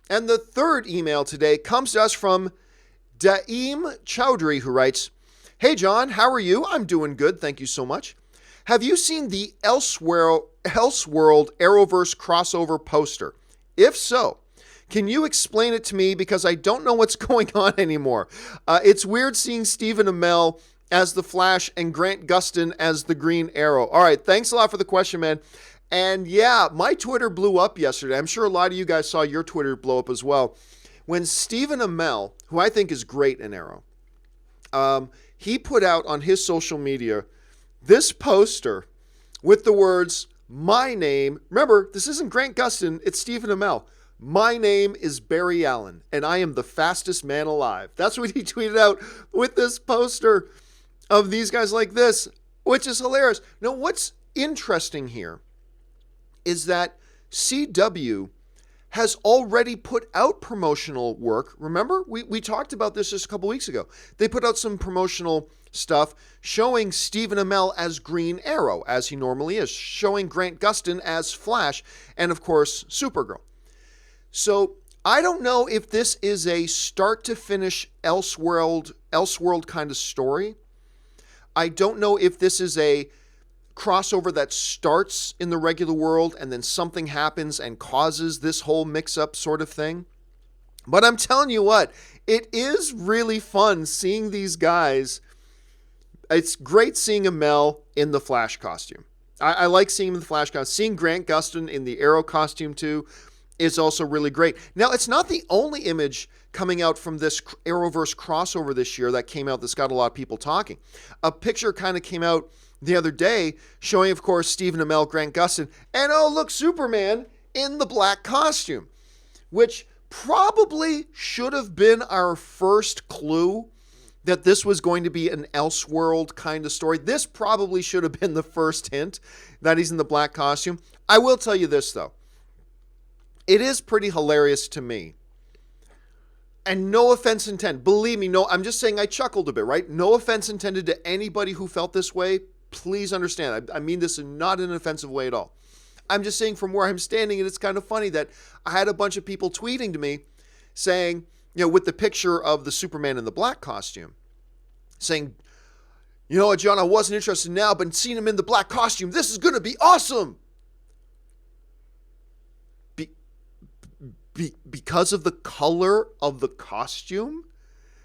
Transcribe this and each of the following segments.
And the third email today comes to us from Daem Choudhury, who writes, "Hey John, how are you? I'm doing good, thank you so much. Have you seen the Elseworld Arrowverse crossover poster? If so, can you explain it to me because I don't know what's going on anymore? It's weird seeing Stephen Amell as the Flash and Grant Gustin as the Green Arrow." All right, thanks a lot for the question, man. And yeah, my Twitter blew up yesterday. I'm sure a lot of you guys saw your Twitter blow up as well. When Stephen Amell, who I think is great in Arrow, he put out on his social media this poster with the words, "My name," remember, this isn't Grant Gustin, it's Stephen Amell. "My name is Barry Allen, and I am the fastest man alive." That's what he tweeted out with this poster of these guys like this, which is hilarious. Now, what's interesting here is that CW has already put out promotional work. Remember, we talked about this just a couple weeks ago. They put out some promotional stuff showing Stephen Amell as Green Arrow, as he normally is, showing Grant Gustin as Flash, and of course, Supergirl. So I don't know if this is a start-to-finish Elseworld kind of story. I don't know if this is a crossover that starts in the regular world and then something happens and causes this whole mix-up sort of thing. But I'm telling you what, it is really fun seeing these guys. It's great seeing Amell in the Flash costume. I like seeing him in the Flash costume. Seeing Grant Gustin in the Arrow costume too is also really great. Now, it's not the only image coming out from this Arrowverse crossover this year that came out that's got a lot of people talking. A picture kind of came out the other day showing, of course, Stephen Amell, Grant Gustin, and oh, look, Superman in the black costume, which probably should have been our first clue that this was going to be an Elseworld kind of story. This probably should have been the first hint that he's in the black costume. I will tell you this, though. It is pretty hilarious to me. And no offense intended. Believe me, no, I'm just saying I chuckled a bit, right? No offense intended to anybody who felt this way. Please understand. I mean this in not an offensive way at all. I'm just saying from where I'm standing, and it's kind of funny that I had a bunch of people tweeting to me saying, with the picture of the Superman in the black costume, saying, "You know what, John, I wasn't interested now, but seeing him in the black costume, this is going to be awesome." Because of the color of the costume?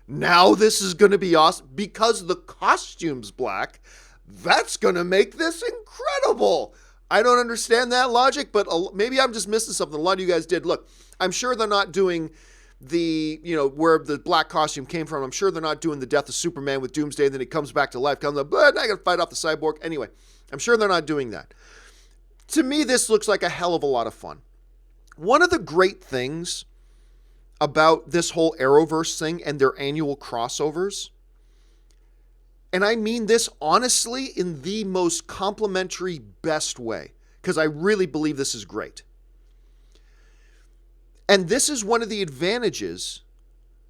Now this is going to be awesome. Because the costume's black, that's going to make this incredible. I don't understand that logic, but maybe I'm just missing something. A lot of you guys did. Look, I'm sure they're not doing the, where the black costume came from. I'm sure they're not doing the death of Superman with Doomsday, and then he comes back to life, comes up, but I got to fight off the cyborg. Anyway, I'm sure they're not doing that. To me, this looks like a hell of a lot of fun. One of the great things about this whole Arrowverse thing and their annual crossovers, and I mean this honestly in the most complimentary, best way, because I really believe this is great. And this is one of the advantages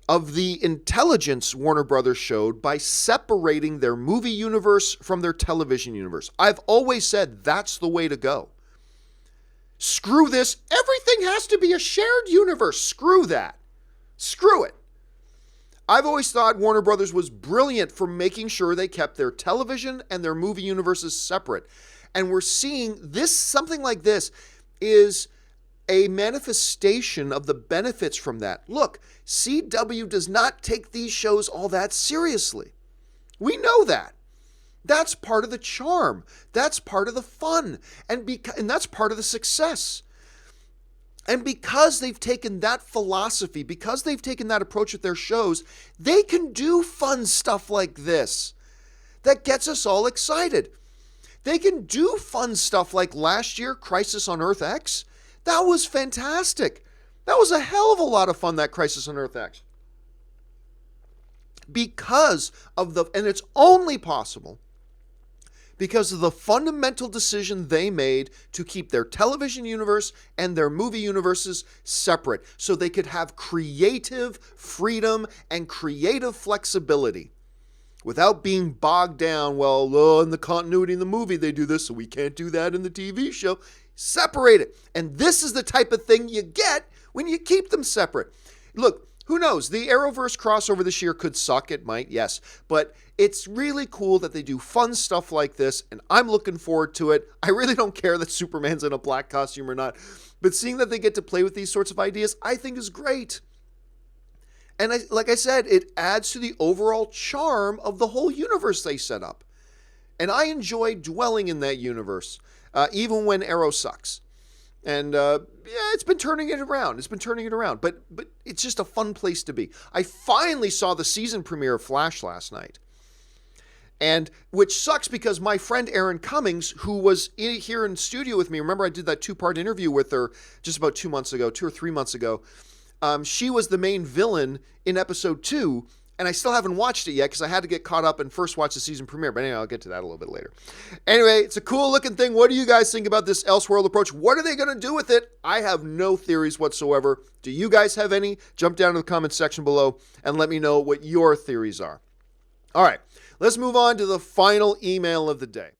of the intelligence Warner Brothers showed by separating their movie universe from their television universe. I've always said that's the way to go. Screw this. Everything has to be a shared universe. Screw that. Screw it. I've always thought Warner Brothers was brilliant for making sure they kept their television and their movie universes separate. And we're seeing this, something like this is a manifestation of the benefits from that. Look, CW does not take these shows all that seriously. We know that. That's part of the charm. That's part of the fun. And that's part of the success. And because they've taken that philosophy, because they've taken that approach with their shows, they can do fun stuff like this that gets us all excited. They can do fun stuff like last year, Crisis on Earth X. That was fantastic. That was a hell of a lot of fun, that Crisis on Earth X. Because of and it's only possible because of the fundamental decision they made to keep their television universe and their movie universes separate so they could have creative freedom and creative flexibility without being bogged down, in the continuity in the movie they do this, so we can't do that in the TV show. Separate it. And this is the type of thing you get when you keep them separate. Look, who knows? The Arrowverse crossover this year could suck. It might, yes. But it's really cool that they do fun stuff like this, and I'm looking forward to it. I really don't care that Superman's in a black costume or not, but seeing that they get to play with these sorts of ideas, I think is great. And like I said, it adds to the overall charm of the whole universe they set up. And I enjoy dwelling in that universe, even when Arrow sucks. And it's been turning it around. But it's just a fun place to be. I finally saw the season premiere of Flash last night. And which sucks because my friend Erin Cummings, who was here in studio with me, remember I did that 2-part interview with her just about 2 or 3 months ago. She was the main villain in episode 2. And I still haven't watched it yet because I had to get caught up and first watch the season premiere. But anyway, I'll get to that a little bit later. Anyway, it's a cool looking thing. What do you guys think about this Elseworld approach? What are they going to do with it? I have no theories whatsoever. Do you guys have any? Jump down to the comments section below and let me know what your theories are. All right, let's move on to the final email of the day.